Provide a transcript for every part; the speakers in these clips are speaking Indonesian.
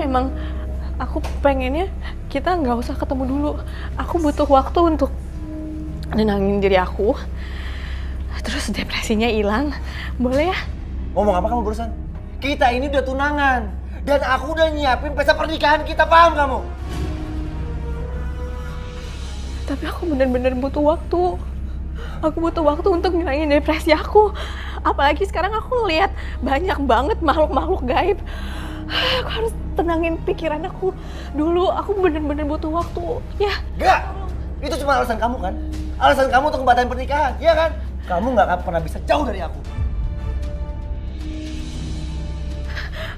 emang aku pengennya kita nggak usah ketemu dulu. Aku butuh waktu untuk nenangin diri aku. Terus depresinya hilang. Boleh ya? Ngomong apa kamu barusan? Kita ini udah tunangan. Dan aku udah nyiapin pesta pernikahan kita, paham kamu? Tapi aku bener-bener butuh waktu. Aku butuh waktu untuk ngilangin depresi aku. Apalagi sekarang aku lihat banyak banget makhluk-makhluk gaib. Aku harus tenangin pikiran aku dulu. Aku bener-bener butuh waktu. Ya. Gak! Itu cuma alasan kamu kan? Alasan kamu untuk ngebatalin pernikahan, iya kan? Kamu gak akan pernah bisa jauh dari aku.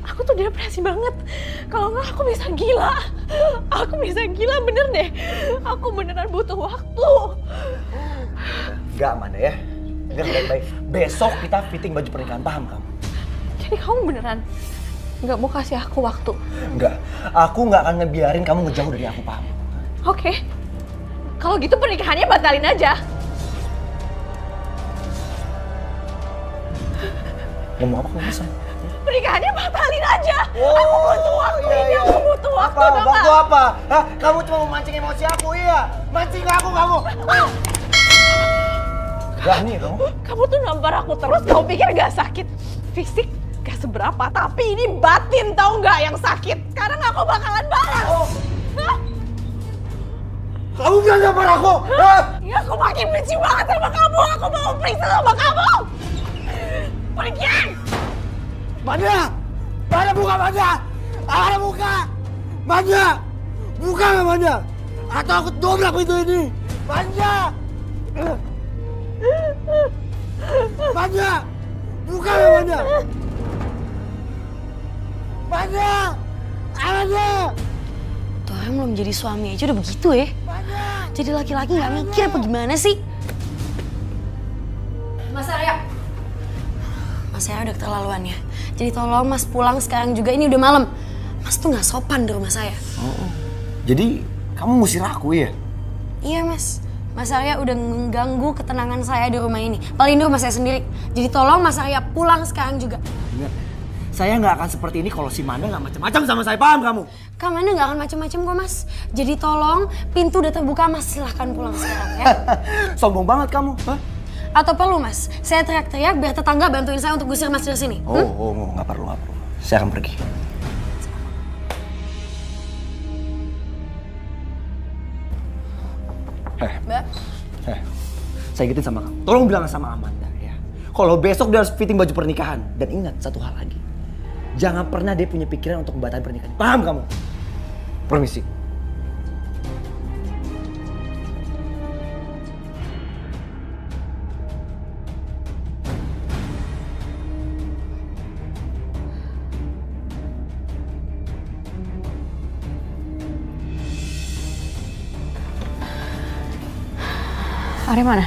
Aku tuh depresi banget. Kalau nggak aku bisa gila. Aku bisa gila bener deh. Aku beneran butuh waktu. Gak, Amanda ya. Dengar baik-baik. Besok kita fitting baju pernikahan, paham kamu? Jadi kamu beneran nggak mau kasih aku waktu? Enggak. Aku nggak akan ngebiarin kamu ngejauh dari aku, paham? Oke. Kalau gitu pernikahannya batalin aja. Ngomong apa kamu bisa? Pernikahannya batalin aja. Aku butuh waktu ini. Aku butuh waktu. Apa? Waktu apa? Hah? Kamu cuma mau mancing emosi aku, iya? Mancing aku kamu. Berani kamu? Kamu tuh nampar aku terus. Kamu pikir gak sakit? Fisik gak seberapa. Tapi ini batin tau gak yang sakit. Sekarang aku bakalan balas. Hah? Kamu bilang nampar aku? Hah? Ya aku makin benci banget sama kamu. Aku mau periksa sama kamu. Pergi! Manda! Manda buka Manda! Manda buka! Manda! Buka nggak Manda? Atau aku dobrak pintu ini! Manda! Manda! Buka nggak Manda? Manda! Manda! Tuh orang belum jadi suami aja udah begitu ya. Manda! Jadi laki-laki nggak mikir apa gimana sih? Mas Arya. Mas Arya udah keterlaluan ya. Jadi tolong Mas pulang sekarang juga, ini udah malam. Mas tuh nggak sopan di rumah saya. Oh. Jadi kamu ngusir aku ya? Iya Mas. Mas Arya udah mengganggu ketenangan saya di rumah ini. Paling di rumah saya sendiri. Jadi tolong Mas Arya pulang sekarang juga. Ingat, saya nggak akan seperti ini kalau si Manda nggak macam-macam sama saya, paham kamu? Kak Manda nggak akan macam-macam kok Mas. Jadi tolong, pintu udah terbuka Mas, silahkan pulang sekarang ya. Sombong banget kamu, hah? Atau perlu Mas, saya teriak-teriak biar tetangga bantuin saya untuk gusir Mas dari sini. Nggak perlu, nggak perlu. Saya akan pergi. Mbak. Saya ingetin sama kamu. Tolong bilang sama Amanda ya. Kalau besok dia harus fitting baju pernikahan. Dan ingat satu hal lagi. Jangan pernah dia punya pikiran untuk membatalkan pernikahan. Paham kamu? Permisi. Ari mana?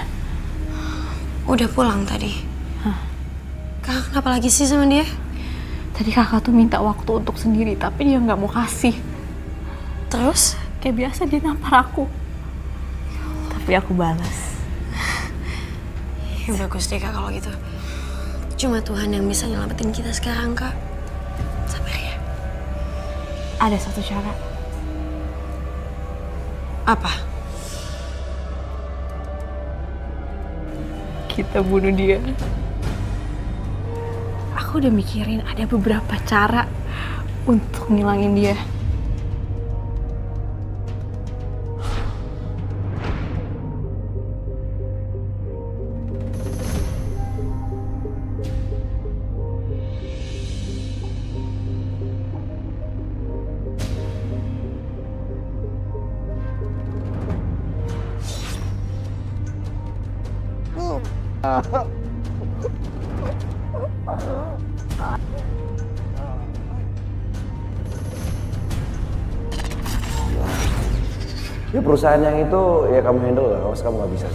Udah pulang tadi. Hah? Kakak kenapa lagi sih sama dia? Tadi kakak tuh minta waktu untuk sendiri, tapi dia nggak mau kasih. Terus? Kayak biasa dia nampar aku. Tapi aku balas. Ya bagus deh Kak kalau gitu. Cuma Tuhan yang bisa nyelamatin kita sekarang Kak. Sabar ya. Ada satu cara. Apa? Kita bunuh dia. Aku udah mikirin ada beberapa cara untuk ngilangin dia. Ya perusahaan yang itu ya kamu handle lah, kalau kamu nggak bisa.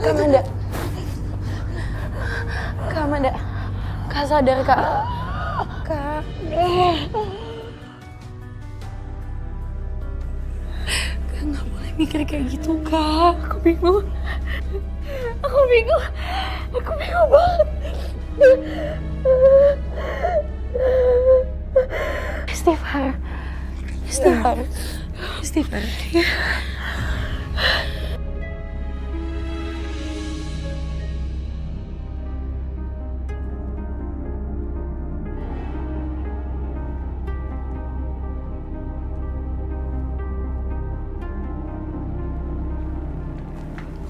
Kak Manda. Kak Amanda. Kak sadar, Kak. Kak. Kak nggak boleh mikir kayak gitu, Kak. Aku bingung. Aku bingung. Aku bingung banget. Istighfar. Istighfar. Istighfar.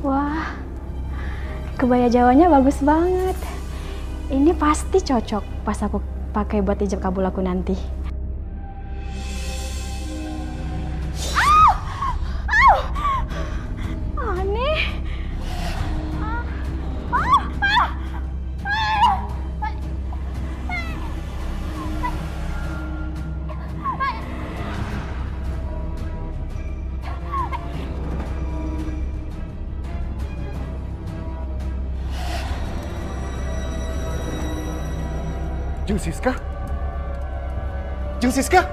Wah, kebaya Jawanya bagus banget. Ini pasti cocok pas aku pakai buat ijab kabul aku nanti. Aneh. Jeng Siska? Jeng Siska?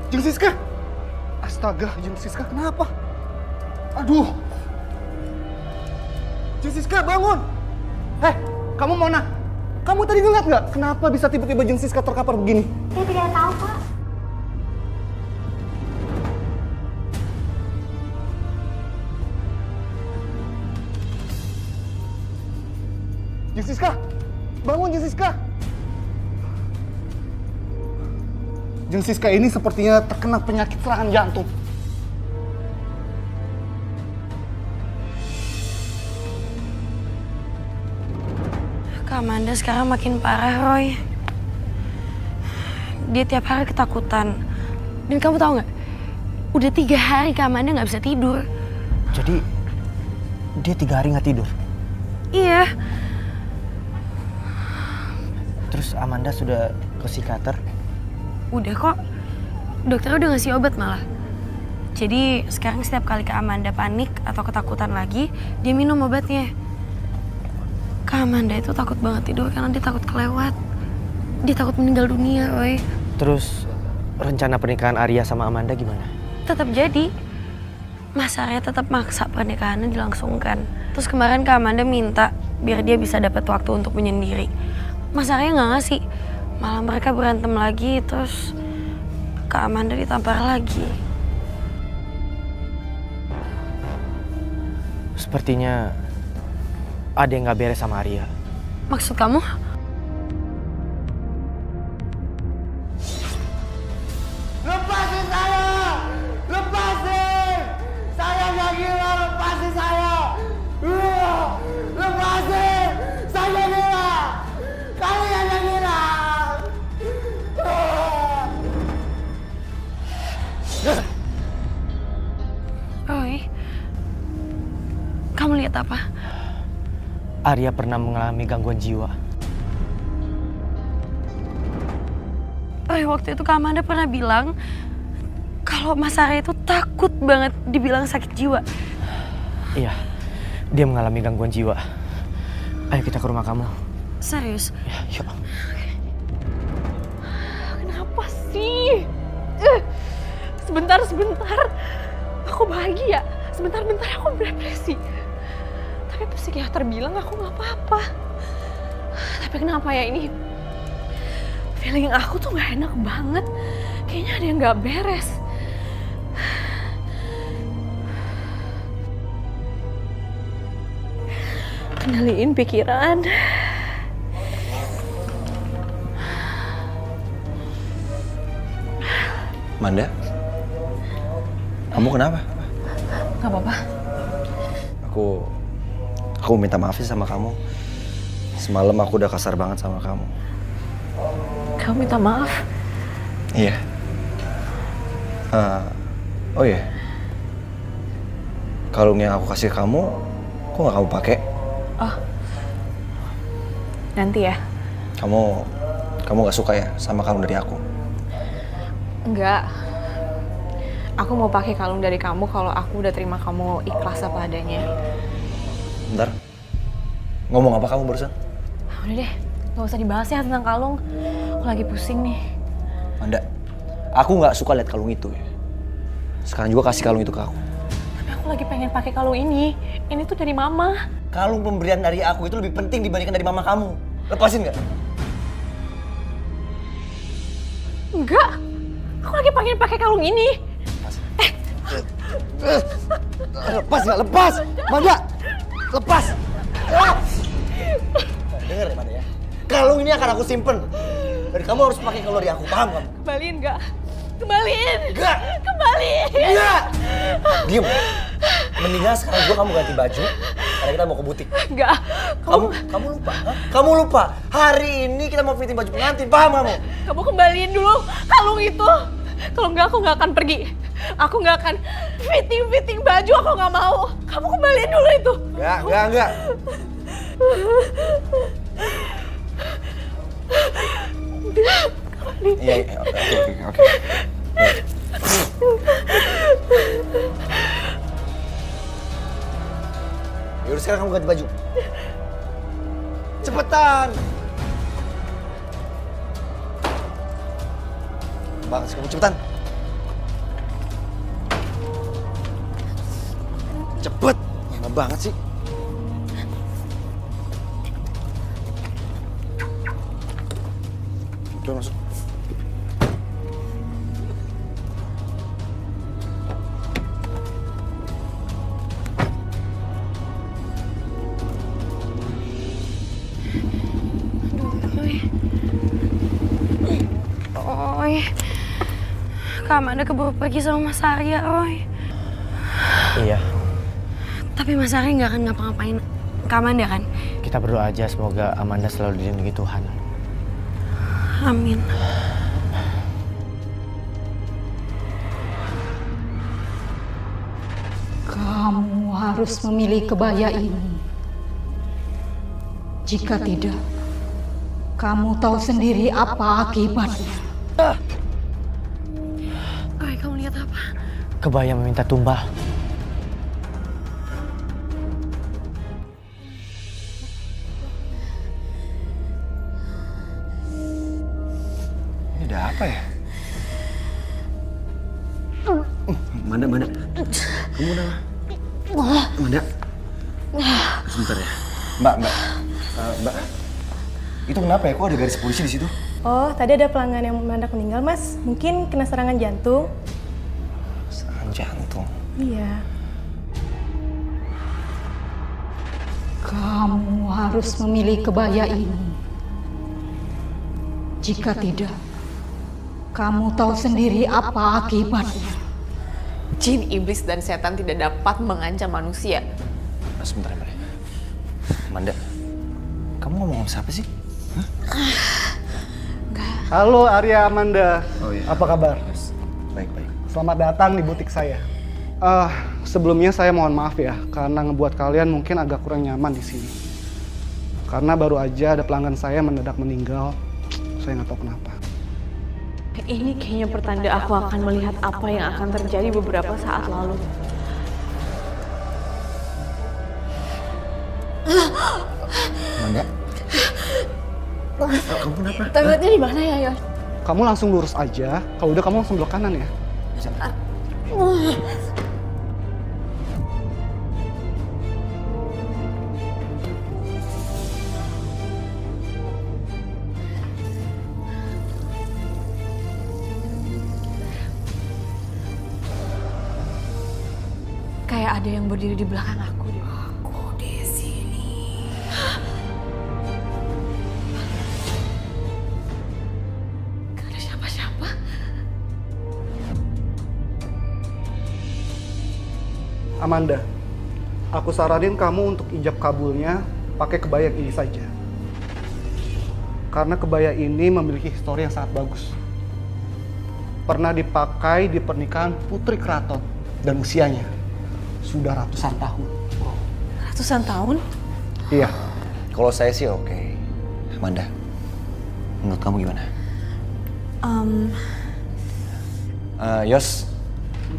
Jeng Siska? Astaga, Jeng Siska kenapa? Aduh. Jeng Siska bangun. Heh, kamu Mona. Kamu tadi ngeliat nggak kenapa bisa tiba-tiba Jeng Siska terkapar begini? Saya tidak tahu, Pak. Jeng Siska, bangun Jeng Siska. Jeng Siska ini sepertinya terkena penyakit serangan jantung. Kak Amanda sekarang makin parah, Roy. Dia tiap hari ketakutan. Dan kamu tahu nggak? Udah 3 hari Kak Amanda nggak bisa tidur. Jadi dia 3 hari nggak tidur. Iya. Terus Amanda sudah ke psikiater. Udah kok. Dokter udah ngasih obat malah. Jadi sekarang setiap kali Kak Amanda panik atau ketakutan lagi, dia minum obatnya. Kak Amanda itu takut banget tidur karena dia takut kelewat. Dia takut meninggal dunia, Roy. Terus rencana pernikahan Arya sama Amanda gimana? Tetap jadi. Mas Arya tetap maksa pernikahannya dilangsungkan. Terus kemarin Kak Amanda minta biar dia bisa dapat waktu untuk menyendiri. Mas Arya nggak ngasih. Malah mereka berantem lagi, terus Kak Amanda ditampar lagi. Sepertinya ada yang nggak beres sama Arya. Maksud kamu? Lepasin saya! Lepasin! Saya nggak gila, lepasin saya! Lepasin! Saya nggak gila! Kalian yang gila! Roy, kamu lihat apa? Arya pernah mengalami gangguan jiwa. Roy, waktu itu Kak Amanda pernah bilang kalau Mas Arya itu takut banget dibilang sakit jiwa. Iya, dia mengalami gangguan jiwa. Ayo kita ke rumah kamu. Serius? Ya, yuk. Kenapa sih? Sebentar, aku bahagia. Sebentar aku depresi. Tapi psikiater bilang aku nggak apa-apa. Tapi kenapa ya ini? Feeling aku tuh nggak enak banget. Kayaknya ada yang nggak beres. Kendaliin pikiran. Amanda, kamu kenapa? Gak apa-apa. Aku minta maaf sih sama kamu. Semalam aku udah kasar banget sama kamu. Kamu minta maaf? Iya. Oh iya. Kalung yang aku kasih kamu, kok nggak kamu pakai? Oh, nanti ya. Kamu nggak suka ya sama kalung dari aku? Enggak. Aku mau pakai kalung dari kamu kalau aku udah terima kamu ikhlas apa adanya. Bentar. Ngomong apa kamu barusan? Udah deh, gak usah dibahas ya tentang kalung. Aku lagi pusing nih. Amanda, aku nggak suka lihat kalung itu ya. Sekarang juga kasih kalung itu ke aku. Tapi aku lagi pengen pakai kalung ini. Ini tuh dari mama. Kalung pemberian dari aku itu lebih penting dibandingkan dari mama kamu. Lepasin nggak? Enggak. Aku lagi pengen pakai kalung ini. Lepas nggak? Lepas! Amanda! Lepas! Dengar ya, Amanda ya. Kalung ini akan aku simpen. Dan kamu harus pakai kalung dari aku, paham kamu? Kembaliin nggak? Kembaliin! Enggak! Kembaliin! Enggak! Diam. Mendingan sekarang juga kamu ganti baju, karena kita mau ke butik. Enggak. Kamu lupa? Hah? Kamu lupa? Hari ini kita mau fitting baju pengantin, paham kamu? Kamu kembaliin dulu kalung itu. Kalau enggak, aku nggak akan pergi. Aku nggak akan fitting baju, aku nggak mau. Kamu kembaliin dulu itu. Enggak. Iya, oke. Yaudah sekarang kamu ganti baju. Cepetan! Banget sih kamu, cepetan! Cepet! Lama banget sih. Udah masuk. Roy, Kak Amanda keburu pergi sama Mas Arya, Roy. Iya, Tapi Mas Arya nggak akan ngapa-ngapain Kak Amanda kan? kita berdoa aja semoga Amanda selalu dilindungi Tuhan. Amin. Kamu harus memilih kebaya ini. Jika tidak, kamu tahu sendiri apa akibatnya. Roy, kamu lihat apa? Kebaya meminta tumbal. Ini ada apa ya? Amanda. Kamu udah? Amanda. Sebentar ya. Mbak. Mbak. Itu kenapa ya? Kok ada garis polisi di situ? Oh, tadi ada pelanggan yang mendadak meninggal, Mas. Mungkin kena serangan jantung. Serangan jantung. Iya. Kamu harus memilih kebaya ini. Jika tidak, kamu tahu sendiri apa akibatnya. Jin, iblis, dan setan tidak dapat mengancam manusia. Sebentar, Mbak. Amanda, kamu ngomong sama siapa sih? Halo Arya Amanda. Oh, iya. Apa kabar? Baik. Selamat datang di butik saya. Sebelumnya saya mohon maaf ya, karena ngebuat kalian mungkin agak kurang nyaman di sini. Karena baru aja ada pelanggan saya mendadak meninggal, saya nggak tahu kenapa. Ini kayaknya pertanda aku akan melihat apa yang akan terjadi beberapa saat lalu. Amanda? Kamu kenapa? Toiletnya di mana ya, Yos? Kamu langsung lurus aja, kalau udah kamu langsung belok kanan ya. Kayak ada yang berdiri di belakang aku deh. Aku di sini. Gak ada siapa-siapa. Amanda, aku saranin kamu untuk ijab kabulnya pakai kebaya ini saja. Karena kebaya ini memiliki histori yang sangat bagus. Pernah dipakai di pernikahan putri keraton dan usianya sudah ratusan tahun. Ratusan tahun? Iya. Kalau saya sih oke. Amanda, menurut kamu gimana? Yos,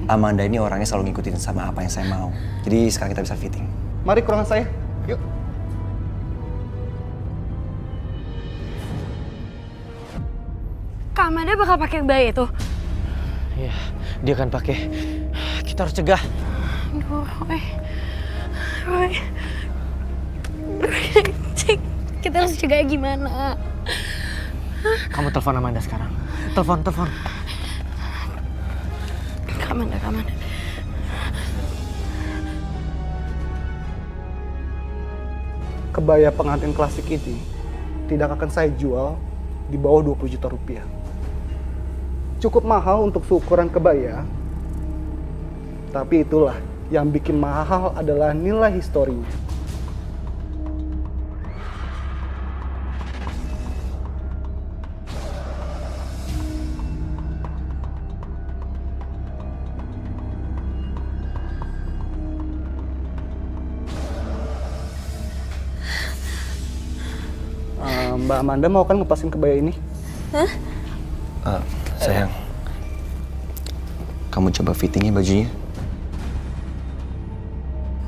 Amanda ini orangnya selalu ngikutin sama apa yang saya mau. Jadi sekarang kita bisa fitting. Mari ke ruangan saya. Yuk. Kak Amanda bakal pakai kebaya itu? Iya, dia akan pakai. Kita harus cegah. Aduh, Roy. Cek, kita harus cegah gimana? Kamu telepon Amanda sekarang. Telepon. Kak Amanda. Kebaya pengantin klasik ini tidak akan saya jual di bawah 20 juta rupiah. Cukup mahal untuk seukuran kebaya, tapi itulah yang bikin mahal adalah nilai historinya. Mbak Amanda mau kan ngepasin kebaya ini? Sayang, kamu coba fittingnya bajunya.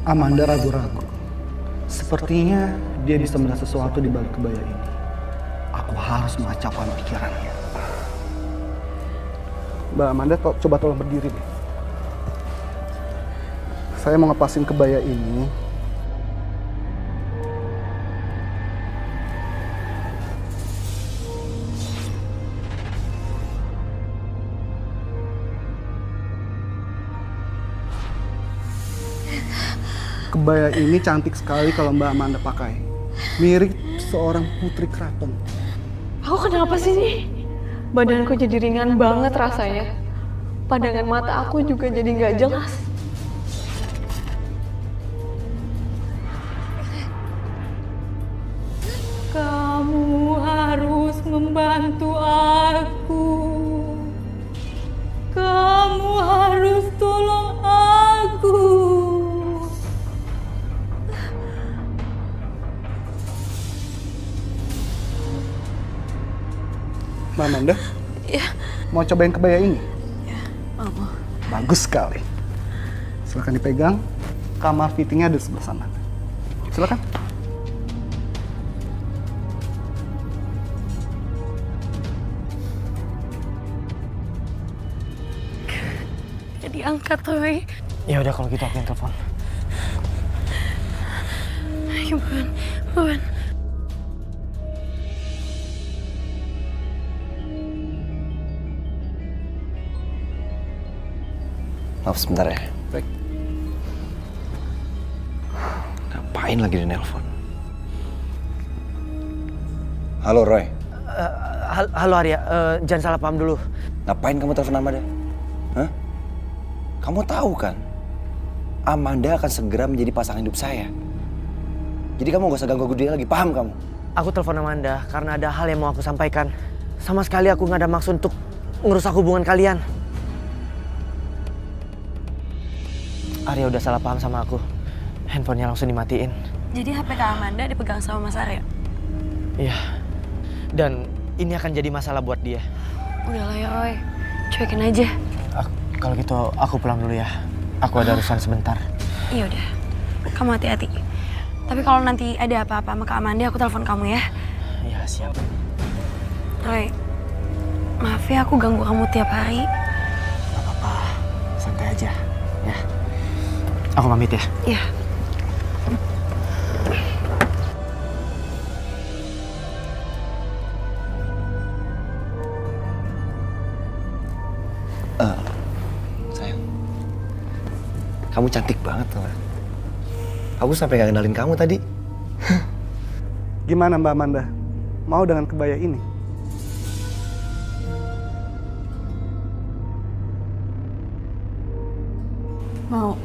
Amanda ragu-ragu. Sepertinya dia bisa melihat sesuatu di balik kebaya ini. Aku harus mengacaukan pikirannya. Mbak Amanda, coba tolong berdiri deh. Saya mau ngepasin kebaya ini. Kebaya ini cantik sekali kalau Mbak Amanda pakai. Mirip seorang putri keraton. Aku kenapa sih nih? Badanku jadi ringan banget rasanya. Pandangan mata aku juga jadi nggak jelas. Kamu harus membantu aku. Kamu harus tolong aku. Mbak Amanda? Iya. Mau cobain kebaya ini? Ya, mau. Bagus sekali. Silakan dipegang. Kamar fittingnya ada di sebelah sana. Silakan. Jadi angkat, Roy. Ya udah kalau gitu aku yang telepon. Ayo, Buan. Maaf sebentar ya. Baik. Ngapain lagi di nelpon? Halo Roy, Halo Arya, jangan salah paham dulu. ngapain kamu telepon Amanda? Hah? Kamu tahu kan, Amanda akan segera menjadi pasangan hidup saya. Jadi kamu gak usah ganggu dia lagi, paham kamu? Aku telepon Amanda karena ada hal yang mau aku sampaikan. Sama sekali aku nggak ada maksud untuk ngerusak hubungan kalian. Arya udah salah paham sama aku. Handphonenya langsung dimatiin. Jadi HP Kak Amanda dipegang sama Mas Arya? Iya. Dan ini akan jadi masalah buat dia. Udahlah ya, Roy. Cuekin aja. Kalau gitu aku pulang dulu ya. Aku ada urusan sebentar. Iya udah. Kamu hati-hati. Tapi kalau nanti ada apa-apa sama Kak Amanda, aku telepon kamu ya. Iya, siap. Roy, maaf ya aku ganggu kamu tiap hari. Gak apa-apa. Santai aja. Ya. Aku pamit ya. Iya. Sayang, kamu cantik banget tuh. Aku sampai gak kenalin kamu tadi. Gimana Mbak Amanda? Mau dengan kebaya ini? Mau.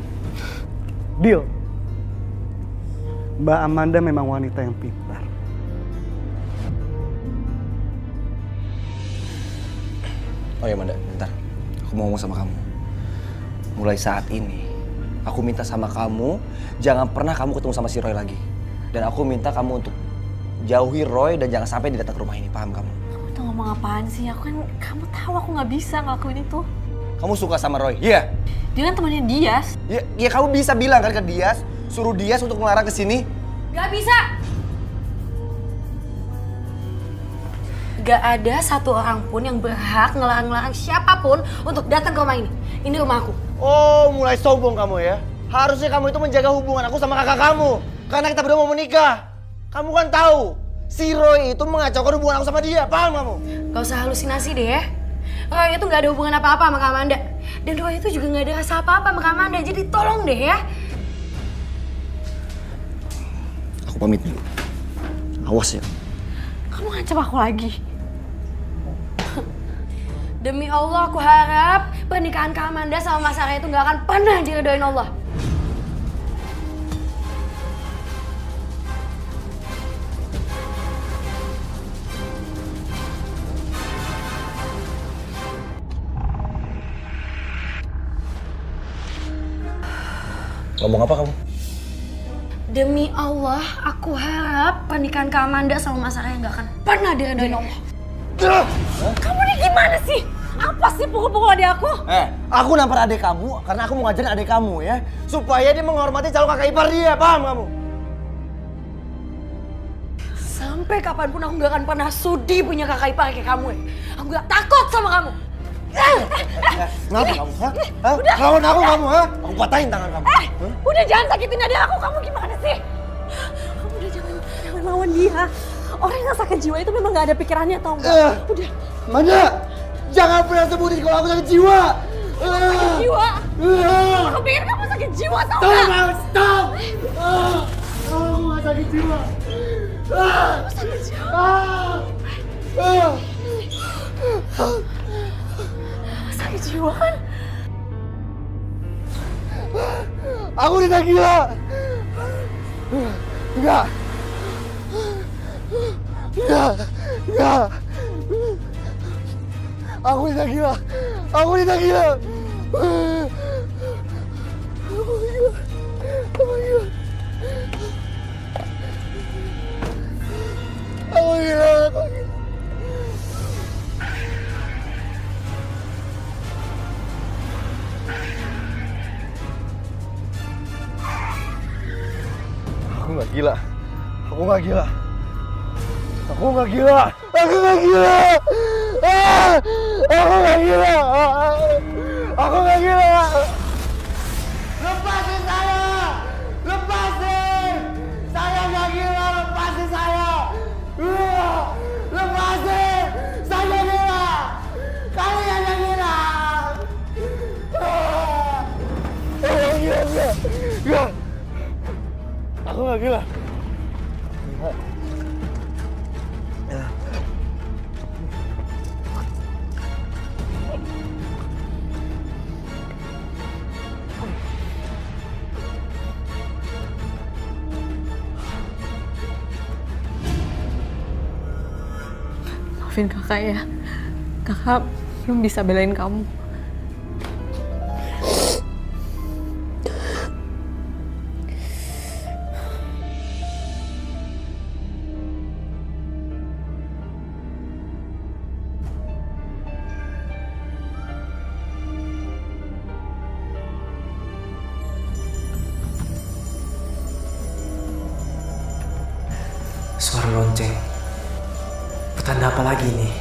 Deal. Mbak Amanda memang wanita yang pintar. Oh ya Amanda, bentar. Aku mau ngomong sama kamu. Mulai saat ini, aku minta sama kamu, jangan pernah kamu ketemu sama si Roy lagi. Dan aku minta kamu untuk jauhi Roy dan jangan sampai dia datang ke rumah ini, paham kamu? Kamu tuh ngomong apaan sih? Kamu tahu aku nggak bisa ngelakuin itu. Kamu suka sama Roy? Iya. Dia kan temannya Dias. Ya kamu bisa bilang kan ke Dias, suruh Dias untuk ngelarang ke sini. Gak bisa. Gak ada satu orang pun yang berhak ngelarang-larang siapapun untuk datang ke rumah ini. Ini rumah aku. Oh, mulai sombong kamu ya. Harusnya kamu itu menjaga hubungan aku sama kakak kamu. Karena kita berdua mau menikah. Kamu kan tahu, si Roy itu mengacaukan hubungan aku sama dia. Paham kamu? Gak usah halusinasi deh ya. Roy itu gak ada hubungan apa-apa sama Kak Amanda. Dan Roy itu juga gak ada rasa apa-apa sama Kak Amanda. Jadi tolong deh ya. Aku pamit dulu. Awas ya. Kamu ngancam aku lagi. Demi Allah aku harap pernikahan Kak Amanda sama Mas Arya itu gak akan pernah diredoin Allah. Ngomong apa kamu? Demi Allah, aku harap pernikahan Kak Amanda sama Mas Arya gak akan pernah diredoin Allah. Kamu nih gimana sih? Apa sih pukul-pukul adik aku? Aku nampar adik kamu karena aku mau ngajarin adik kamu ya. Supaya dia menghormati calon kakak ipar dia, paham kamu? Sampai kapanpun aku gak akan pernah sudi punya kakak ipar kayak kamu ya. Aku gak takut sama kamu. Kenapa kamu? Hah? Lawan aku kamu, ha? Aku patahin tangan kamu. Udah jangan sakitin adik aku, kamu gimana sih? Kamu udah jangan lawan dia. Orang yang sakit jiwa itu memang gak ada pikirannya tau gak? Udah. Mana? Jangan pernah sebutin kalau aku sakit jiwa. Sakit jiwa? Aku pikir kamu sakit jiwa tau Stop, gak? stop! Aku gak sakit jiwa. Kamu sakit jiwa? Sakit jiwa kan? Aku tidak gila. Enggak. Enggak. Aku tidak gila. Aku tidak gila. Aku gila. Aku gila. Aku gila. Aku gila. Aku nggak gila. Aku nggak gila. Aku nggak gila. Aku nggak gila. Aku nggak gila. Aku nggak gila. Lepasin saya. Lepasin. Saya nggak gila. Lepasin saya. Lepasin. Saya nggak gila. Kalian yang gila. Gila. Aku nggak gila. Maafin kakak ya. Kakak belum bisa belain kamu. Suara lonceng. Petanda apa lagi nih?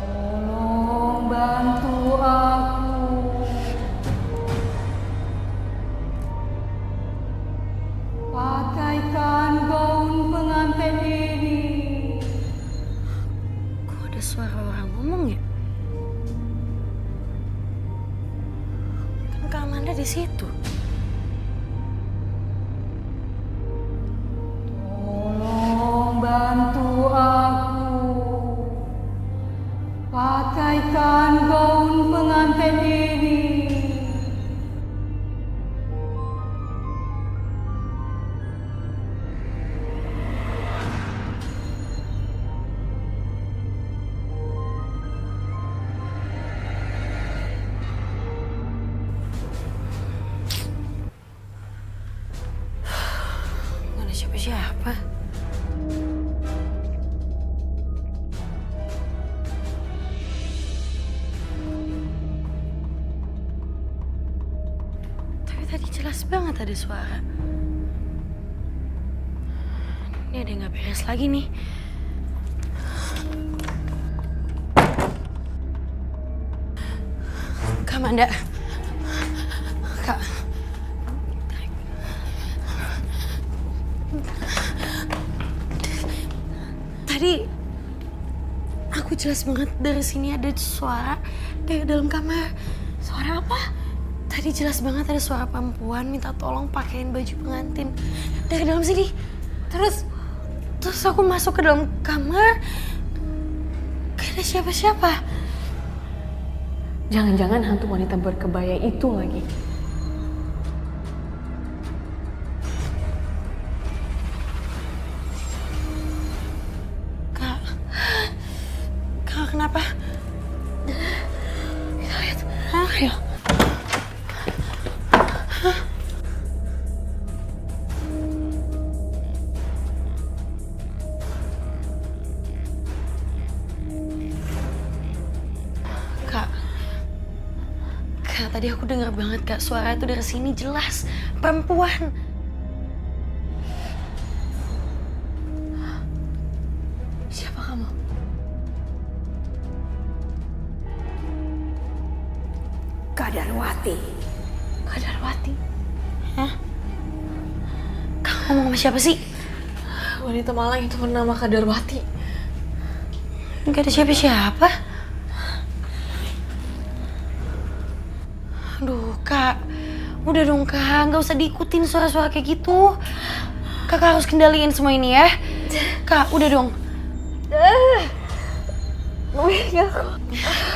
Tolong bantu aku. Pakaikan gaun pengantin ini. Kok ada suara orang ngomong ya? Kan Kak Amanda di situ. Tolong bantu aku. Pakaikan gaun pengantin ini. Gak ada siapa-siapa. Tapi tadi jelas banget ada suara. Ini ada yang gak beres lagi nih. Kak Amanda. Kak. Tadi aku jelas banget dari sini ada suara dari dalam kamar. Suara apa? Tadi jelas banget ada suara perempuan minta tolong pakein baju pengantin dari dalam sini. Terus aku masuk ke dalam kamar, gak ada siapa-siapa. Jangan-jangan hantu wanita berkebaya itu lagi. Kak kenapa? Kita lihat. Hah? Ayo. Kak, tadi aku dengar banget Kak, suara itu dari sini jelas. Perempuan. Siapa kamu? Kadarwati. Kadarwati. Hah? Kak ngomong sama siapa sih? Wanita malang itu bernama Kadarwati. Gak ada siapa-siapa. Aduh Kak, udah dong Kak, gak usah diikutin suara-suara kayak gitu. Kakak harus kendaliin semua ini ya. Kak, udah dong.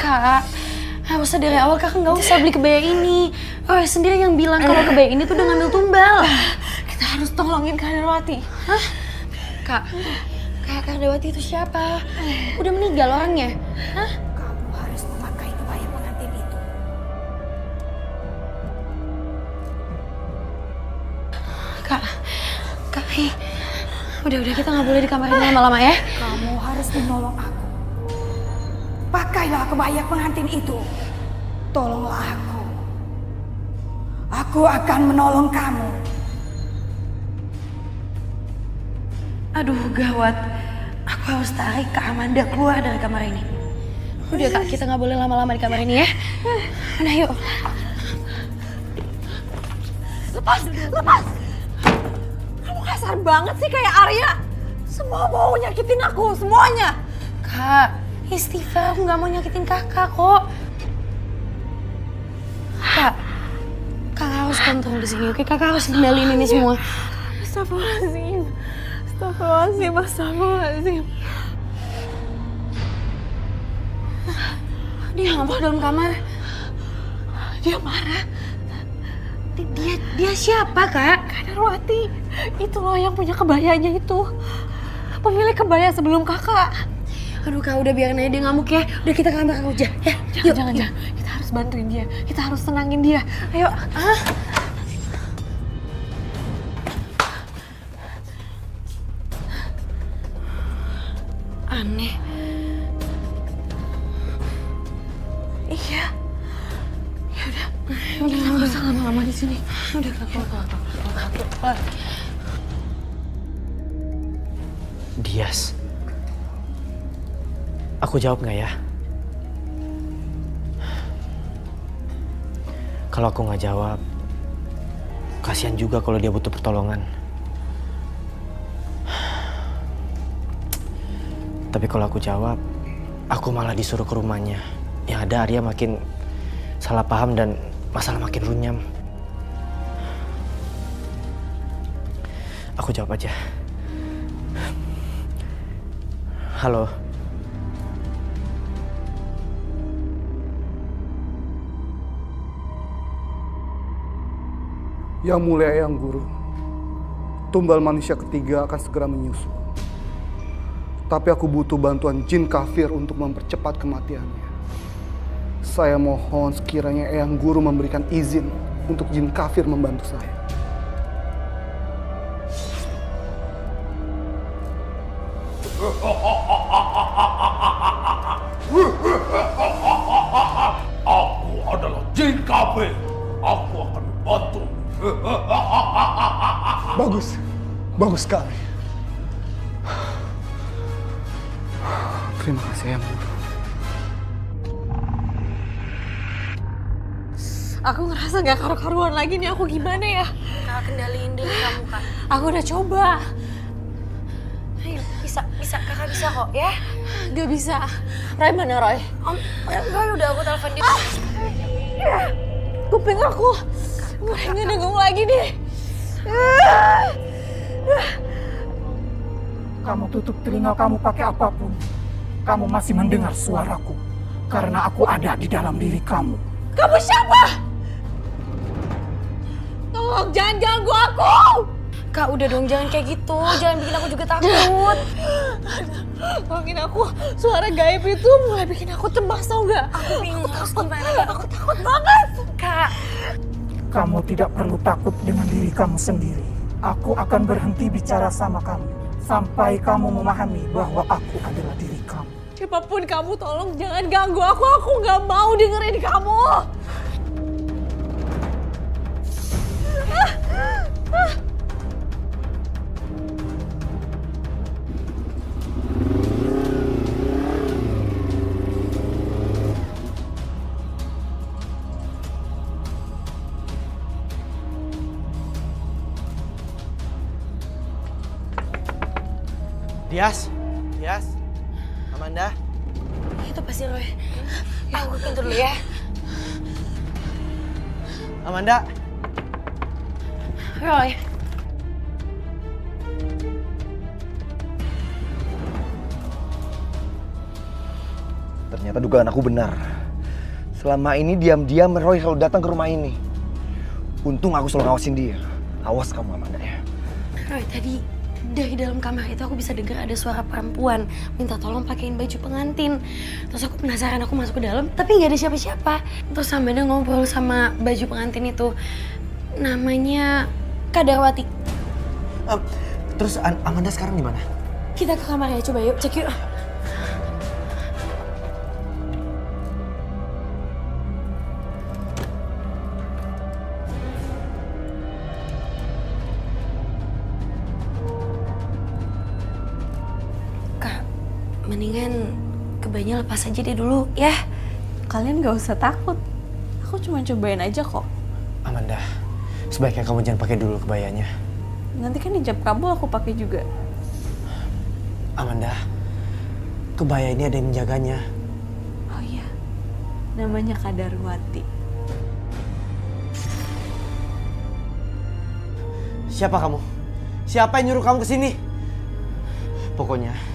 Kak, harusnya dari awal kakak gak usah beli kebaya ini. Roy sendiri yang bilang kalau kebaya ini tuh udah ngambil tumbal. Kita harus tolongin Kadarwati. Hah? Kak Kadarwati itu siapa? Udah meninggal orangnya? Hah? Kamu harus memakai kebaya pengantin itu. Kak, udah kita nggak boleh di kamar ini lama-lama ya. Kamu harus menolong aku. Pakailah kebaya pengantin itu. Tolonglah aku. Aku akan menolong kamu. Aduh gawat, aku harus tarik Kak Amanda keluar dari kamar ini. Udah Kak, kita nggak boleh lama-lama di kamar ini ya. Nah yuk. Lepas! Kamu kasar banget sih kayak Arya. Semua mau nyakitin aku, semuanya. Kak, istighfar, aku nggak mau nyakitin kakak kok. Kak harus kontrol di sini, oke? Kakak harus kendaliin ini semua. Astagfirullahaladzim. Dia ngomong dalam kamar. Dia marah. Dia siapa, Kak? Kadarwati. Itu loh yang punya kebayanya itu. Pemilik kebaya sebelum kakak. Aduh Kak, udah biarin aja dia ngamuk ya. Udah kita ke kamar aja. Ya, yuk. Jangan. Kita harus bantuin dia. Kita harus tenangin dia. Ayo. Aneh. Iya. Udah nggak usah lama-lama di sini. Udah Kak, keluar. Dias. Aku jawab nggak ya? Kalau aku nggak jawab, kasihan juga kalau dia butuh pertolongan. Tapi kalau aku jawab, aku malah disuruh ke rumahnya. Yang ada Arya makin salah paham dan masalah makin runyam. Aku jawab aja. Halo. Yang mulia Yang Guru, tumbal manusia ketiga akan segera menyusul. Tapi aku butuh bantuan jin kafir untuk mempercepat kematiannya. Saya mohon sekiranya Eyang Guru memberikan izin untuk jin kafir membantu saya. Aku adalah jin kafir. Aku akan membantu. Bagus sekali. Terima kasih ya, Bu. Aku ngerasa gak karu-karuan lagi nih, aku gimana ya? Kakak kendaliin diri kamu, Kak. Aku udah coba. Ayo, bisa. Kakak bisa kok, ya? Gak bisa. Roy mana Roy? Roy udah aku telepon dia. Kuping aku. Roy gak dengung lagi nih. Kamu tutup telinga kamu pakai apapun. Kamu masih mendengar suaraku. Karena aku ada di dalam diri kamu. Kamu siapa? Tolong jangan ganggu aku. Kak, udah dong, jangan kayak gitu. Jangan bikin aku juga takut. Tolongin aku. Suara gaib itu mulai bikin aku cemas, tau gak? Aku bingung harus gimana, Kak. Aku takut banget. Kak, Kamu tidak perlu takut dengan diri kamu sendiri. Aku akan berhenti bicara sama kamu. Sampai kamu memahami bahwa aku adalah diri kamu. Siapapun kamu, tolong jangan ganggu aku. Aku gak mau dengerin kamu. Dias, Amanda. itu pasti Roy. Aku pintu dulu ya. Amanda. Roy. Ternyata dugaan aku benar. Selama ini diam-diam Roy selalu datang ke rumah ini. Untung aku selalu ngawasin dia. Awas kamu Amanda ya. Roy, tadi dari dalam kamar itu aku bisa dengar ada suara perempuan minta tolong pakein baju pengantin. Terus aku penasaran, aku masuk ke dalam tapi nggak ada siapa-siapa. Terus Amanda ngobrol sama baju pengantin itu, namanya Kak Darwati. Terus Amanda sekarang di mana? Kita ke kamar ya, coba yuk cek yuk. Mendingan kebayanya lepas aja deh dulu, ya. Kalian gak usah takut. Aku cuma cobain aja kok. Amanda, sebaiknya kamu jangan pakai dulu kebayanya. Nanti kan hijab kamu aku pakai juga. Amanda, kebaya ini ada yang menjaganya. Oh iya, namanya Kak Darwati. Siapa kamu? Siapa yang nyuruh kamu ke sini? Pokoknya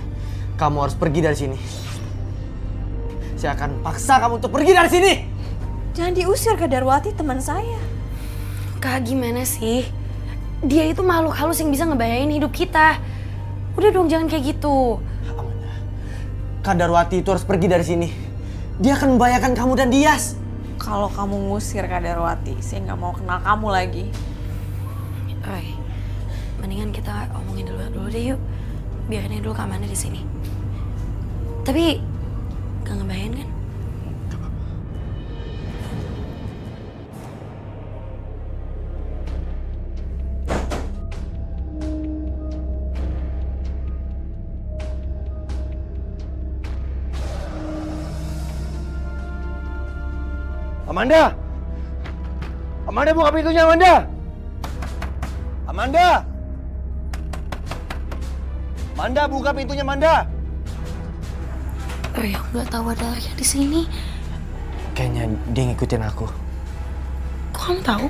kamu harus pergi dari sini. Saya akan paksa kamu untuk pergi dari sini. Jangan diusir Kak Darwati, teman saya. Kak, gimana sih? Dia itu makhluk halus yang bisa ngebayain hidup kita. Udah dong, jangan kayak gitu. Amanda, Kak Darwati itu harus pergi dari sini. Dia akan membahayakan kamu dan Dias. Kalau kamu ngusir Kak Darwati, saya nggak mau kenal kamu lagi. Roy, mendingan kita omongin dulu deh yuk. Biarin aja dulu Kak Amanda di sini. Tapi gak ngebayain kan? Amanda! Amanda buka pintunya Amanda! Amanda! Amanda buka pintunya Amanda! Roy, aku gak tahu ada Arya di sini. Kayaknya dia ngikutin aku. Kok kamu tahu?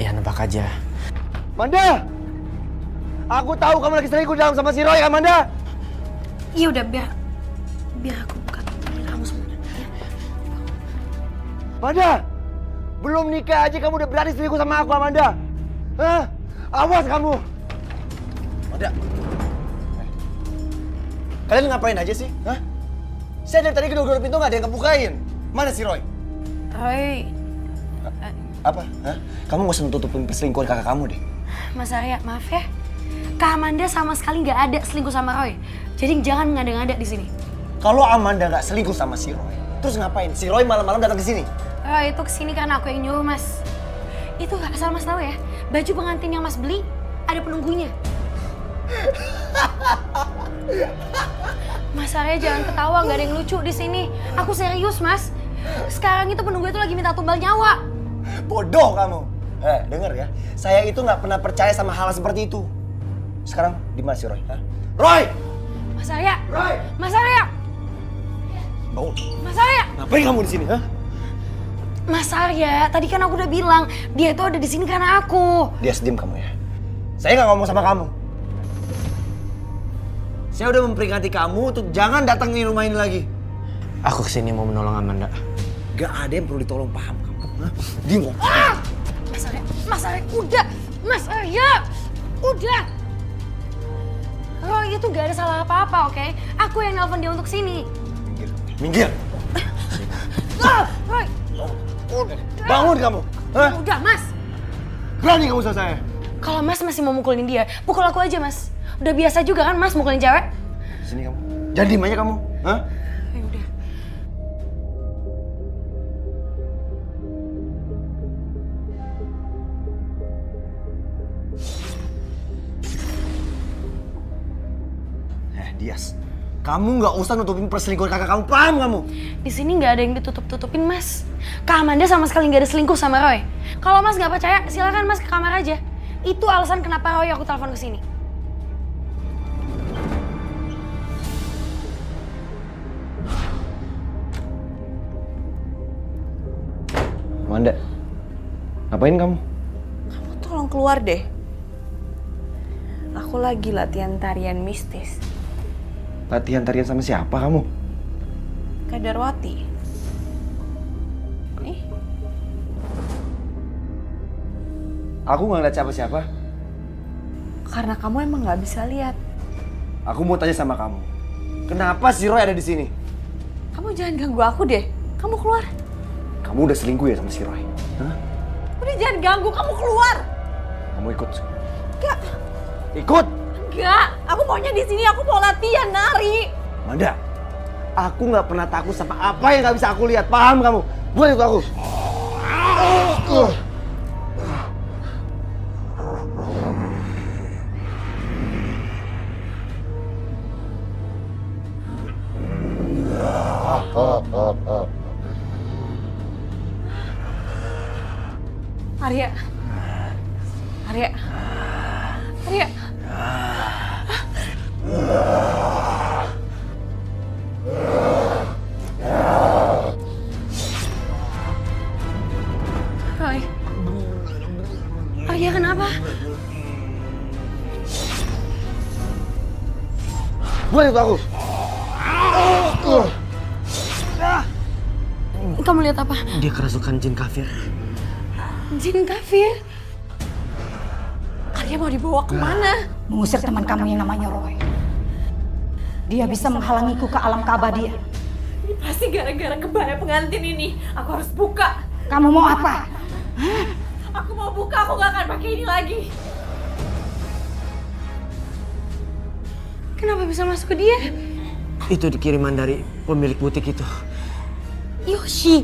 Ya nebak aja. Amanda! Aku tahu kamu lagi selingkuh dalam sama si Roy, Amanda! Iya udah, biar aku buka pintunya kamu semua. Ya. Amanda! Belum nikah aja kamu udah berani selingkuh sama aku, Amanda! Hah? Awas kamu! Amanda! Kalian ngapain aja sih? Hah? Saya dari tadi kedua-dua pintu nggak ada yang kebukain. Mana si Roy? Roy, Apa? Hah? Kamu nggak usah nutupin perselingkuhan kakak kamu deh. Mas Arya, maaf ya. Kak Amanda sama sekali nggak ada selingkuh sama Roy. Jadi jangan ngada-ngada di sini. Kalau Amanda nggak selingkuh sama si Roy, terus ngapain? Si Roy malam-malam datang ke sini. Roy itu kesini karena aku yang nyuruh, Mas. Itu asal Mas tahu ya, baju pengantin yang Mas beli ada penunggunya. Mas Arya jangan ketawa, nggak ada yang lucu di sini. Aku serius, Mas. Sekarang itu penunggu itu lagi minta tumbal nyawa. Bodoh kamu. Denger ya. Saya itu nggak pernah percaya sama hal seperti itu. Sekarang di mana si Roy? Hah? Roy! Mas Arya! Roy! Mas Arya! Bangun. Mas Arya! Ngapain kamu di sini? Hah? Mas Arya, tadi kan aku udah bilang dia itu ada di sini karena aku. Dia diem kamu ya. Saya nggak ngomong sama kamu. Saya udah memperingati kamu untuk jangan datang di rumah ini lagi. Aku kesini mau menolong Amanda. Gak ada yang perlu ditolong, paham kamu? Hah? Diem kok. Mas Arya, udah! Mas Arya, udah! Roy itu gak ada salah apa-apa, oke? Aku yang nelpon dia untuk sini. Minggir. Roy! Bangun kamu. Hah? Udah, Mas! Berani kamu sama saya? Kalau Mas masih mau mukulin dia, pukul aku aja, Mas. Udah biasa juga kan Mas mukulin cewek? Sini kamu. Jangan diem aja kamu. Hah? Ya udah. Dias. Kamu nggak usah nutupin perselingkuhan kakak kamu, paham kamu? Di sini nggak ada yang ditutup-tutupin, Mas. Kak Amanda sama sekali nggak ada selingkuh sama Roy. Kalau Mas nggak percaya, silakan Mas ke kamar aja. Itu alasan kenapa Roy aku telepon ke sini. Amanda, ngapain kamu? Kamu tolong keluar deh. Aku lagi latihan tarian mistis. Latihan tarian sama siapa kamu? Kadarwati. Nih. Aku nggak ngeliat siapa-siapa. Karena kamu emang nggak bisa lihat. Aku mau tanya sama kamu. Kenapa si Roy ada di sini? Kamu jangan ganggu aku deh. Kamu keluar. Kamu udah selingkuh ya sama si Roy? Hah? Udah jangan ganggu, kamu keluar. Kamu ikut. Enggak. Ikut. Enggak. Aku maunya di sini. Aku mau latihan nari. Amanda, aku nggak pernah takut sama apa yang nggak bisa aku lihat. Paham kamu? Buat ikut aku. Arya. Arya. Arya. Roy. Arya kenapa? Buat ikut aku. Kamu lihat apa? Dia kerasukan jin kafir. Jin kafir? Arya mau dibawa kemana? Mengusir teman kamu yang namanya Roy. Dia bisa menghalangiku ke alam keabadian. Ini pasti gara-gara kebaya pengantin ini. Aku harus buka. Kamu mau apa? Aku mau buka, aku gak akan pakai ini lagi. Kenapa bisa masuk ke dia? Itu kiriman dari pemilik butik itu. Yoshi.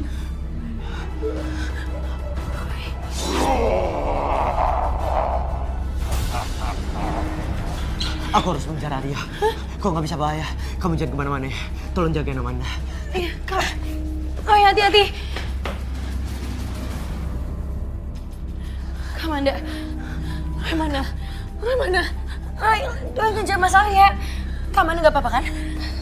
Aku harus mengejar Arya. Kau nggak bisa bahaya. Kamu jangan kemana-mana ya. Tolong jagain Amanda. Iya, Kak. Roy, hati-hati. Kak Amanda. Roy mana? Roy mana? Roy ngejar Mas Arya. Kak Amanda nggak apa-apa kan?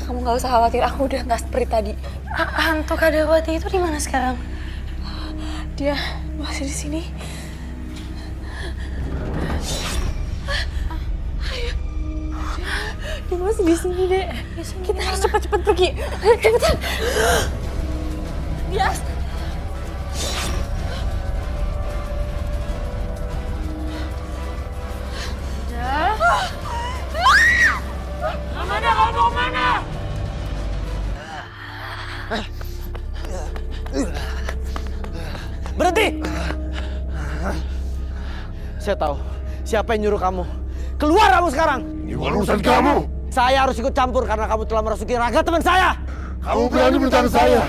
Kamu gak usah khawatir, aku udah gak seperti tadi. Hantu Kadarwati itu di mana sekarang? Dia masih di sini. Dia masih di sini, Dek. Kita harus cepat-cepat pergi. Ayo, cepetan. Dias. Amanda, kamu mau kemana? Berhenti! Saya tahu siapa yang nyuruh kamu. Keluar kamu sekarang! Ini urusan kamu! Saya harus ikut campur karena kamu telah merasuki raga teman saya! Kamu berani bertahan saya!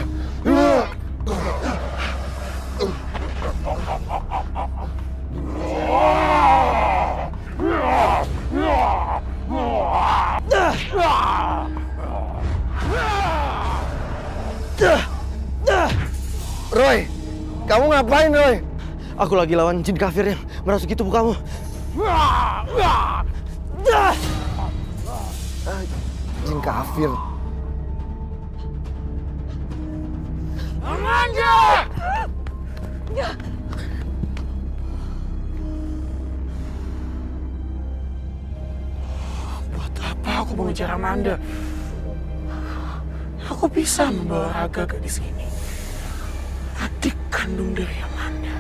Roy, kamu ngapain Roy? Aku lagi lawan jin kafir yang merasuki tubuh kamu. Jin kafir. Buat apa aku mengejar Amanda? Aku bisa membawa Raga ke di sini. Adik kandung dari Amanda.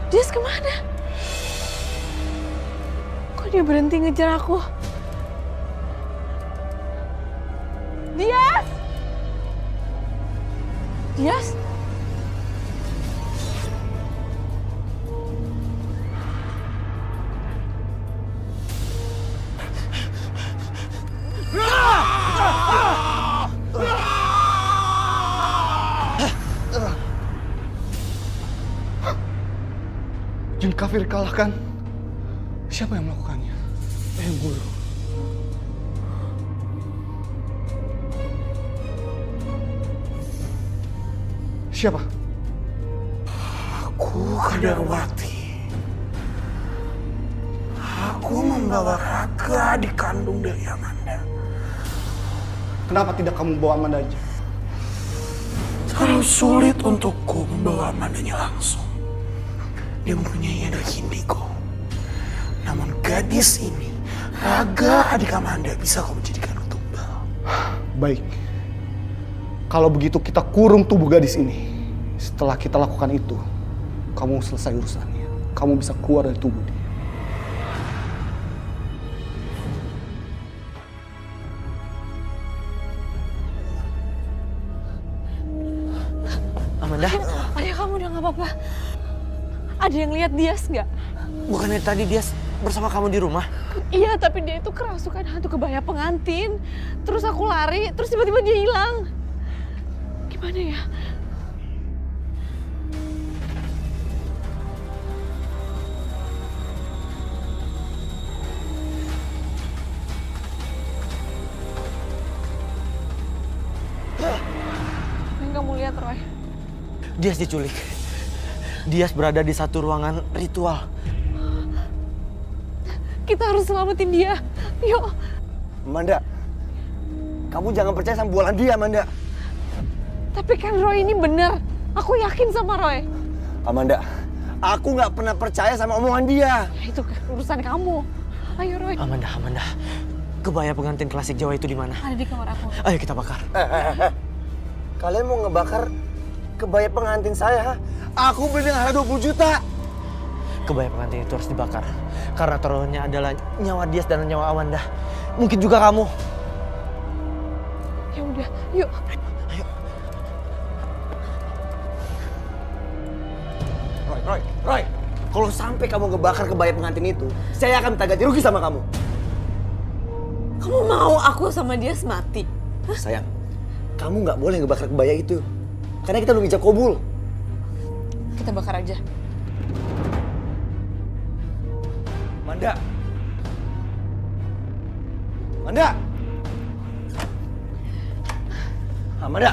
Dias kemana? Kok dia berhenti ngejar aku? Dias! Dias? Jin kafir kalahkan. Siapa yang melakukannya? Guru. Siapa? Aku Kadarwati. Aku membawa Raga adik kandung dari Amanda. Kenapa tidak kamu bawa Amanda aja? Terlalu sulit untukku membawa Amandanya langsung. Dia mempunyai energi indigo. Namun gadis ini, Raga adik Amanda bisa kau menjadikan tumbal. Baik. Kalau begitu kita kurung tubuh gadis ini. Setelah kita lakukan itu, kamu selesai urusannya. Kamu bisa keluar dari tubuh dia. Amanda, Ayah kamu udah gak apa-apa. Ada yang lihat Dias nggak? bukannya tadi dia bersama kamu di rumah? Iya, tapi dia itu kerasukan hantu kebaya pengantin. Terus aku lari, terus tiba-tiba dia hilang. Gimana ya? Apa yang kamu lihat, Roy? Dias diculik. Dias berada di satu ruangan ritual. Kita harus selamatin dia. Yuk. Amanda, kamu jangan percaya sama bualan dia, Amanda. Tapi kan Roy ini bener. Aku yakin sama Roy. Amanda, aku nggak pernah percaya sama omongan dia. Ya, itu urusan kamu. Ayo Roy. Amanda. Kebaya pengantin klasik Jawa itu di mana? Ada di kamar aku. Ayo kita bakar. Kalian mau ngebakar kebaya pengantin saya? Ha? Aku beli dengan harga 20 juta. Kebaya pengantin itu harus dibakar. Karena taruhannya adalah nyawa Dias dan nyawa Amanda. Mungkin juga kamu. Ya udah, yuk. Roy. Kalau sampai kamu ngebakar kebaya pengantin itu, saya akan minta ganti rugi sama kamu. Kamu mau aku sama dia mati? Sayang, kamu nggak boleh ngebakar kebaya itu. Karena kita belum ijab kabul. Kita bakar aja. Amanda.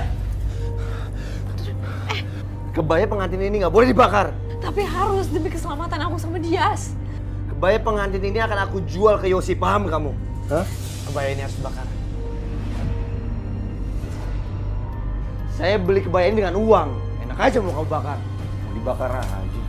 Kebaya pengantin ini nggak boleh dibakar. Tapi harus demi keselamatan aku sama Dias. Kebaya pengantin ini akan aku jual ke Yosi, paham kamu? Hah? Kebaya ini harus dibakar. Saya beli kebaya ini dengan uang. Enak aja mau kamu bakar. Mau dibakar aja.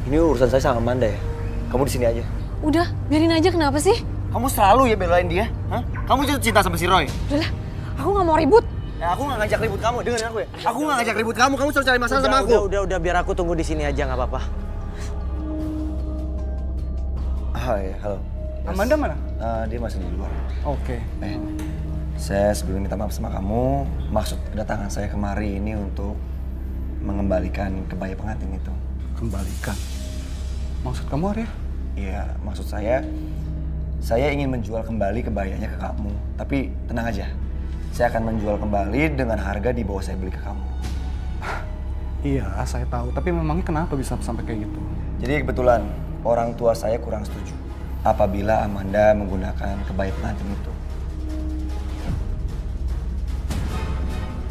Ini urusan saya sama Amanda ya. Kamu di sini aja. Udah, biarin aja, kenapa sih? Kamu selalu ya belain dia. Hah? Kamu jatuh cinta sama si Roy. Udahlah, aku nggak mau ribut. Ya, aku nggak ngajak ribut kamu, dengerin aku ya. Aku nggak ngajak ribut kamu selalu cari masalah sama aku. Udah, biar aku tunggu di sini aja, nggak apa-apa. Hai, halo. Amanda mana? Dia masih di luar. Oke. Saya sebelum minta maaf sama kamu, maksud kedatangan saya kemari ini untuk mengembalikan kebaya pengantin itu. Kembalikan. Maksud kamu Arya? Iya, maksud saya ingin menjual kembali kebayanya ke kamu. Tapi tenang aja, saya akan menjual kembali dengan harga di bawah saya beli ke kamu. Iya, saya tahu. Tapi memangnya kenapa bisa sampai kayak gitu? Jadi kebetulan orang tua saya kurang setuju apabila Amanda menggunakan kebaya pengantin itu.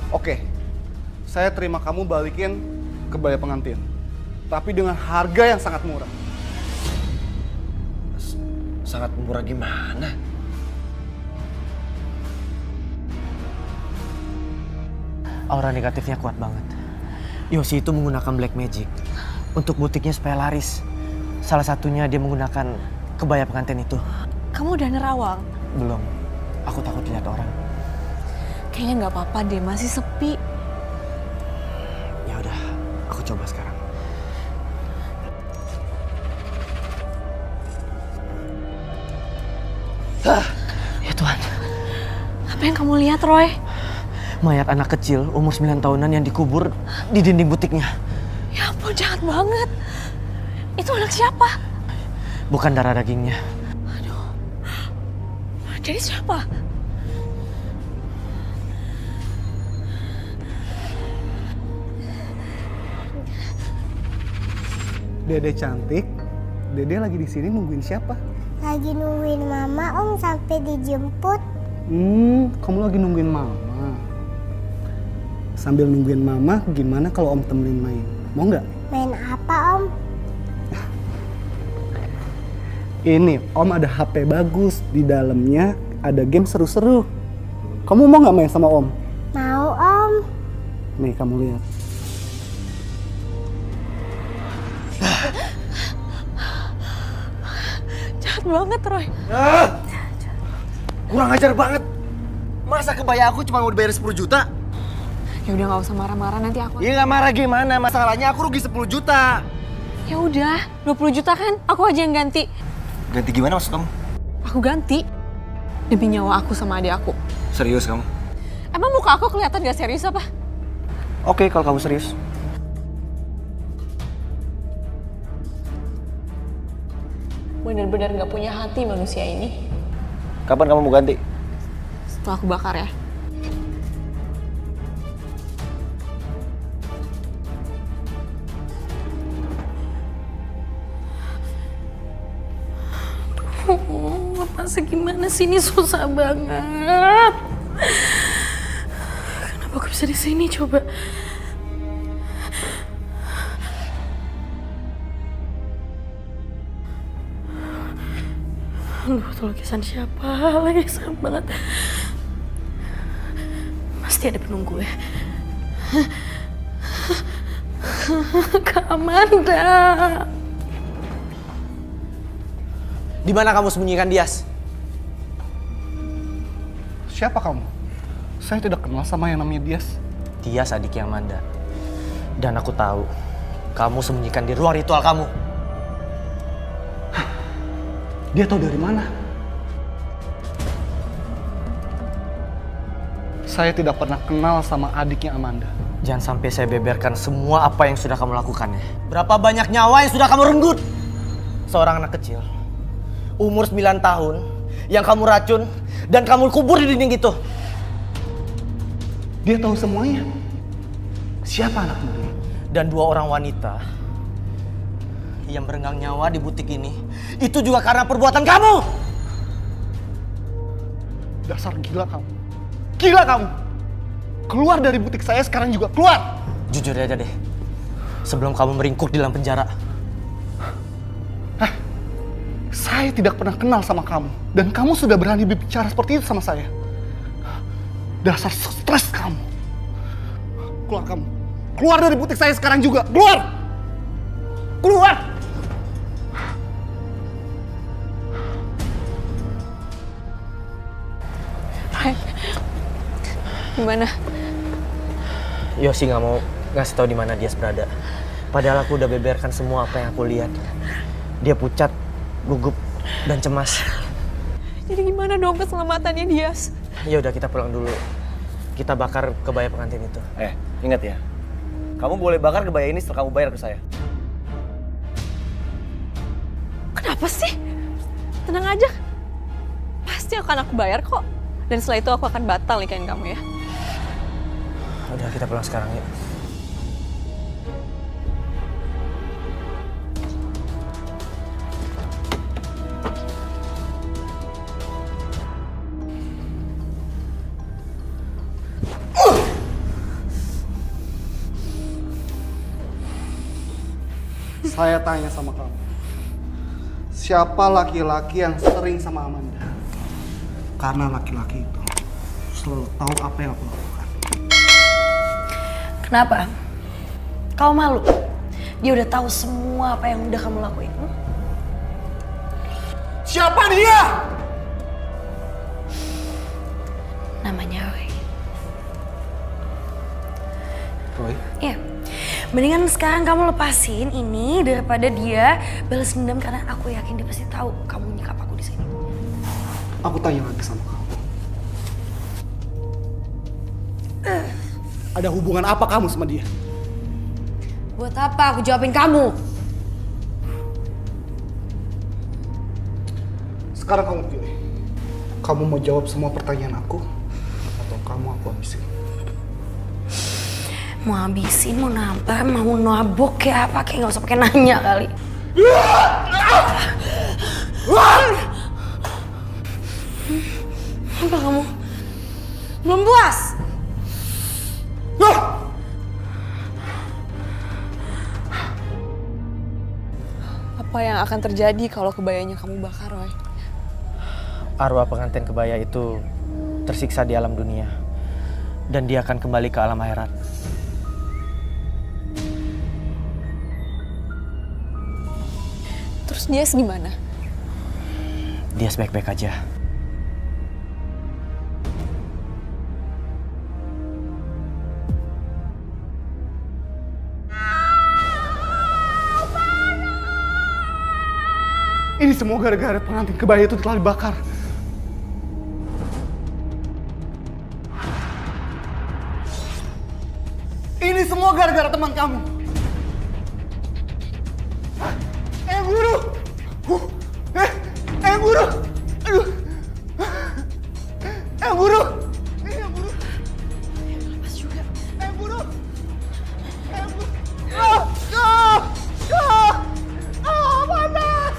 Oke, saya terima kamu balikin kebaya pengantin. Tapi dengan harga yang sangat murah. Sangat murah gimana? Aura negatifnya kuat banget. Yosi itu menggunakan black magic untuk butiknya supaya laris. Salah satunya dia menggunakan kebaya pengantin itu. Kamu udah nerawang? Belum. Aku takut dilihat orang. Kayaknya nggak apa-apa deh, masih sepi. Ya udah, aku coba sekarang. Ya Tuhan. Apa yang kamu lihat, Roy? Mayat anak kecil umur 9 tahunan yang dikubur di dinding butiknya. Ya ampun, jahat banget. Itu anak siapa? Bukan darah dagingnya. Jadi siapa? Dede cantik, Dede lagi di sini nungguin siapa? Lagi nungguin mama om sampai dijemput. Kamu lagi nungguin mama. Sambil nungguin mama, gimana kalau om temenin main? Mau nggak? Main apa om? Ini, om ada HP bagus. Di dalamnya ada game seru-seru. Kamu mau nggak main sama om? Mau om. Nih, kamu lihat. Jahat banget, Roy. Kurang ajar banget. Masa kebaya aku cuma mau dibayar 10 juta? Ya udah nggak usah marah-marah, nanti aku. Iya nggak marah gimana? Masalahnya aku rugi 10 juta. Ya udah, 20 juta kan? Aku aja yang ganti. Ganti gimana maksud kamu? Aku ganti demi nyawa aku sama adik aku. Serius kamu? Emang muka aku kelihatan gak serius apa? Oke, kalau kamu serius. Bener-bener gak punya hati manusia ini. Kapan kamu mau ganti? Setelah aku bakar ya. Masa gimana sih, ini susah banget. Kenapa aku bisa di sini coba? Aduh, itu lukisan siapa lagi? Serem banget. Pasti ada penunggu ya. Kak Amanda. Di mana kamu sembunyikan Dias? Siapa kamu? Saya tidak kenal sama yang namanya Dias. Dias adiknya Amanda. Dan aku tahu kamu sembunyikan di ruang ritual kamu. Dia tahu dari mana? Saya tidak pernah kenal sama adiknya Amanda. Jangan sampai saya beberkan semua apa yang sudah kamu lakukan ya. Berapa banyak nyawa yang sudah kamu renggut? Seorang anak kecil, umur 9 tahun, yang kamu racun dan kamu kubur di dinding itu. Dia tahu semuanya. Siapa anak muda? Dan 2 orang wanita yang merenggang nyawa di butik ini, itu juga karena perbuatan kamu! Dasar gila kamu. Gila kamu! Keluar dari butik saya sekarang juga, keluar! Jujur aja deh, sebelum kamu meringkuk di dalam penjara. Saya tidak pernah kenal sama kamu. Dan kamu sudah berani bicara seperti itu sama saya. Dasar stres kamu. Keluar kamu. Keluar dari butik saya sekarang juga, keluar! Keluar! Gimana? Yosi nggak mau ngasih tahu di mana Dias berada. Padahal aku udah beberkan semua apa yang aku lihat. Dia pucat, gugup, dan cemas. Jadi gimana dong keselamatannya Dias? Ya udah, kita pulang dulu. Kita bakar kebaya pengantin itu. Ingat ya. Kamu boleh bakar kebaya ini setelah kamu bayar ke saya. Kenapa? Apa sih? Tenang aja. Pasti akan aku bayar kok. Dan setelah itu aku akan batal nikahin kamu ya. Udah, kita pulang sekarang yuk. Saya tanya sama kamu. Siapa laki-laki yang sering sama Amanda? Karena laki-laki itu selalu tahu apa yang aku lakukan. Kenapa? Kau malu? Dia udah tahu semua apa yang udah kamu lakuin. Siapa dia? Namanya Roy. Roy? Iya. Mendingan sekarang kamu lepasin ini daripada dia balas dendam karena aku yakin dia pasti tahu kamu nyikap aku di sini. Aku tanya lagi sama kamu. Ada hubungan apa kamu sama dia? Buat apa aku jawabin kamu? Sekarang kamu pilih. Kamu mau jawab semua pertanyaan aku atau kamu aku habisin? Mau habisin, mau nampar, mau nabok kayak apa, kayak gak usah pakai nanya kali. Apa kamu? Belum puas? Apa yang akan terjadi kalau kebayanya kamu bakar, Roy? Arwah pengantin kebaya itu tersiksa di alam dunia. Dan dia akan kembali ke alam akhirat. Terus dia gimana? Dia baik-baik aja. Ini semua gara-gara pengantin kebaya itu telah dibakar. Ini semua gara-gara teman kamu. Guru! Guru! Aduh! Guru! Guru! Lepas juga. Guru! Panas!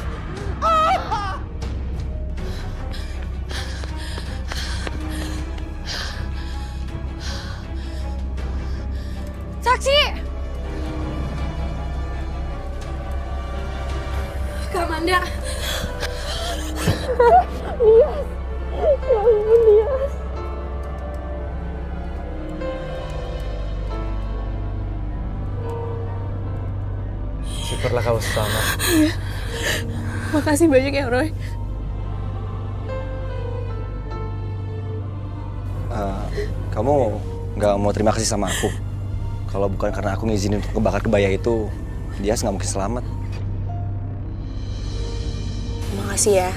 Saksi! Kak Amanda. Nias. Ya ampun, Nias. Syukurlah kau selamat. Iya. Makasih banyak ya, Roy. Kamu nggak mau terima kasih sama aku? Kalau bukan karena aku ngizinin untuk ngebakar kebaya itu, dia nggak mungkin selamat. Makasih ya.